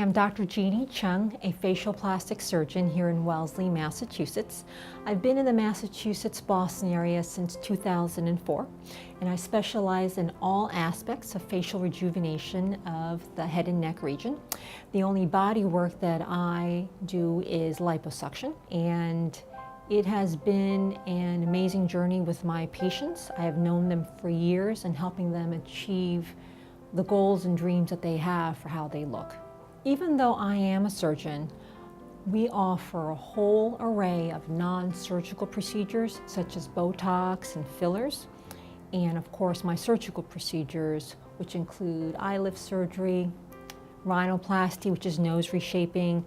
I'm Dr. Jeannie Chung, a facial plastic surgeon here in Wellesley, Massachusetts. I've been in the Massachusetts-Boston area since 2004, and I specialize in all aspects of facial rejuvenation of the head and neck region. The only body work that I do is liposuction, and it has been an amazing journey with my patients. I have known them for years and helping them achieve the goals and dreams that they have for how they look. Even though I am a surgeon, we offer a whole array of non-surgical procedures such as Botox and fillers, and of course my surgical procedures, which include eye lift surgery, rhinoplasty, which is nose reshaping,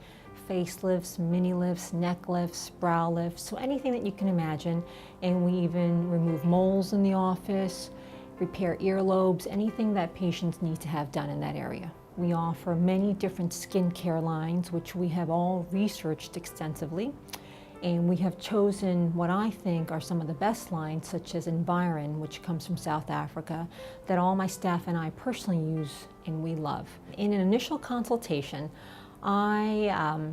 facelifts, mini lifts, neck lifts, brow lifts, so anything that you can imagine. And we even remove moles in the office, repair earlobes, anything that patients need to have done in that area. We offer many different skincare lines, which we have all researched extensively. And we have chosen what I think are some of the best lines, such as Environ, which comes from South Africa, that all my staff and I personally use and we love. In an initial consultation, I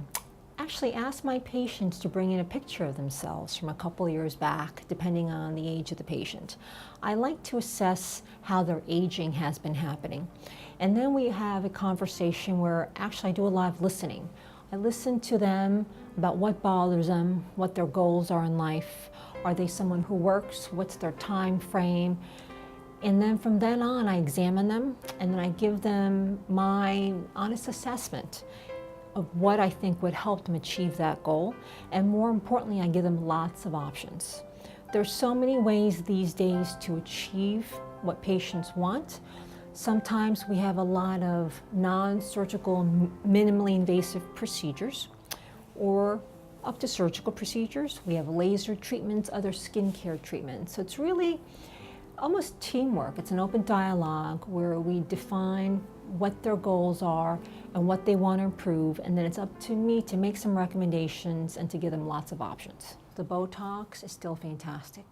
actually ask my patients to bring in a picture of themselves from a couple years back, depending on the age of the patient. I like to assess how their aging has been happening. And then we have a conversation where actually I do a lot of listening. I listen to them about what bothers them, what their goals are in life. Are they someone who works? What's their time frame? And then from then on, I examine them and then I give them my honest assessment of what I think would help them achieve that goal. And more importantly, I give them lots of options. There's so many ways these days to achieve what patients want. Sometimes we have a lot of non-surgical, minimally invasive procedures, or up to surgical procedures. We have laser treatments, other skincare treatments. So it's really almost teamwork. It's an open dialogue where we define what their goals are and what they want to improve, and then it's up to me to make some recommendations and to give them lots of options. The Botox is still fantastic.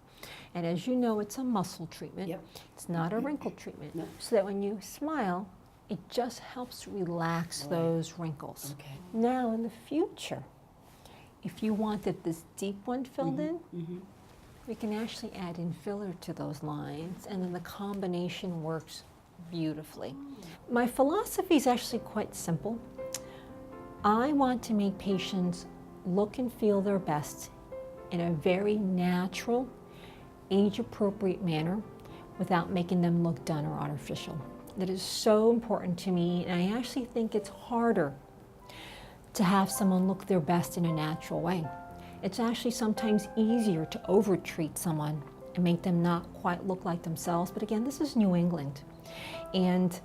And as you know, it's a muscle treatment. Yep. It's not a wrinkle treatment. No. So that when you smile, it just helps relax those wrinkles. Okay. Now in the future, if you wanted this deep one filled in, we can actually add in filler to those lines, and then the combination works beautifully. My philosophy is actually quite simple. I want to make patients look and feel their best in a very natural, age-appropriate manner without making them look done or artificial. That is so important to me, and I actually think it's harder to have someone look their best in a natural way. It's actually sometimes easier to over-treat someone and make them not quite look like themselves. But again, this is New England. And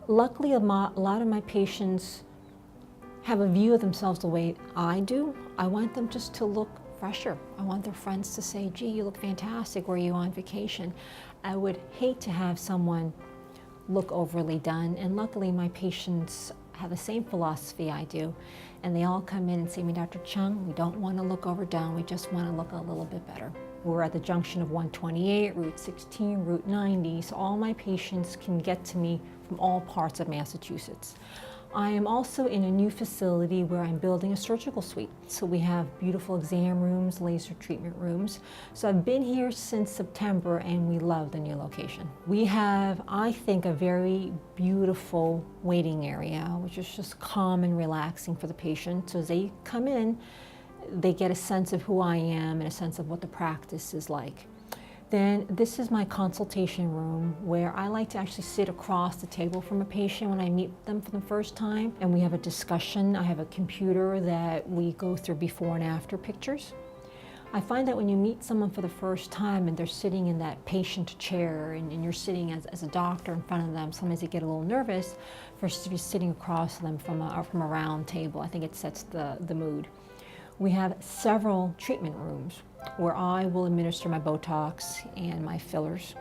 luckily, a lot of my patients have a view of themselves the way I do. I want them just to look fresher. I want their friends to say, gee, you look fantastic, or are you on vacation? I would hate to have someone look overly done. And luckily, my patients have the same philosophy I do. And they all come in and say to me, Dr. Chung, we don't want to look overdone. We just want to look a little bit better. We're at the junction of 128, Route 16, Route 90, so all my patients can get to me from all parts of Massachusetts. I am also in a new facility where I'm building a surgical suite. So we have beautiful exam rooms, laser treatment rooms. So I've been here since September and we love the new location. We have, I think, a very beautiful waiting area, which is just calm and relaxing for the patient. So as they come in, they get a sense of who I am and a sense of what the practice is like. Then this is my consultation room where I like to actually sit across the table from a patient when I meet them for the first time, and we have a discussion. I have a computer that we go through before and after pictures. I find that when you meet someone for the first time and they're sitting in that patient chair and you're sitting as a doctor in front of them, sometimes they get a little nervous versus if you're sitting across them from a round table. I think it sets the mood. We have several treatment rooms where I will administer my Botox and my fillers.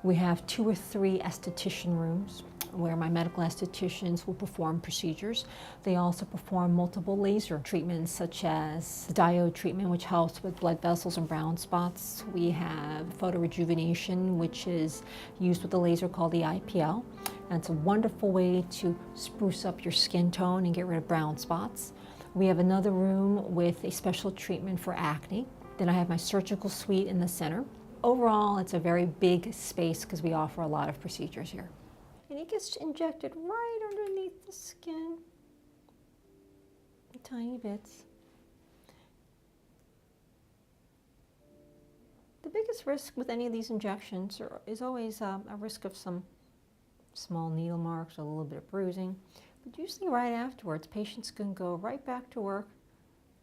We have 2 or 3 esthetician rooms where my medical estheticians will perform procedures. They also perform multiple laser treatments, such as the diode treatment, which helps with blood vessels and brown spots. We have photorejuvenation, which is used with a laser called the IPL. And it's a wonderful way to spruce up your skin tone and get rid of brown spots. We have another room with a special treatment for acne. Then I have my surgical suite in the center. Overall, it's a very big space because we offer a lot of procedures here. And it gets injected right underneath the skin, tiny bits. The biggest risk with any of these injections is always a risk of some small needle marks, a little bit of bruising. But usually right afterwards, patients can go right back to work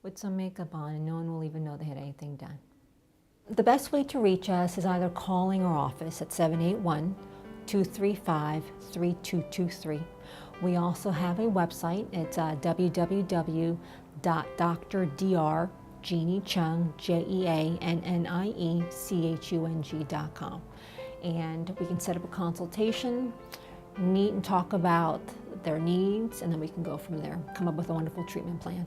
with some makeup on and no one will even know they had anything done. The best way to reach us is either calling our office at 781-235-3223. We also have a website. It's www.drdrjeanniechung, JeannieChung.com. And we can set up a consultation, meet and talk about their needs, and then we can go from there, come up with a wonderful treatment plan.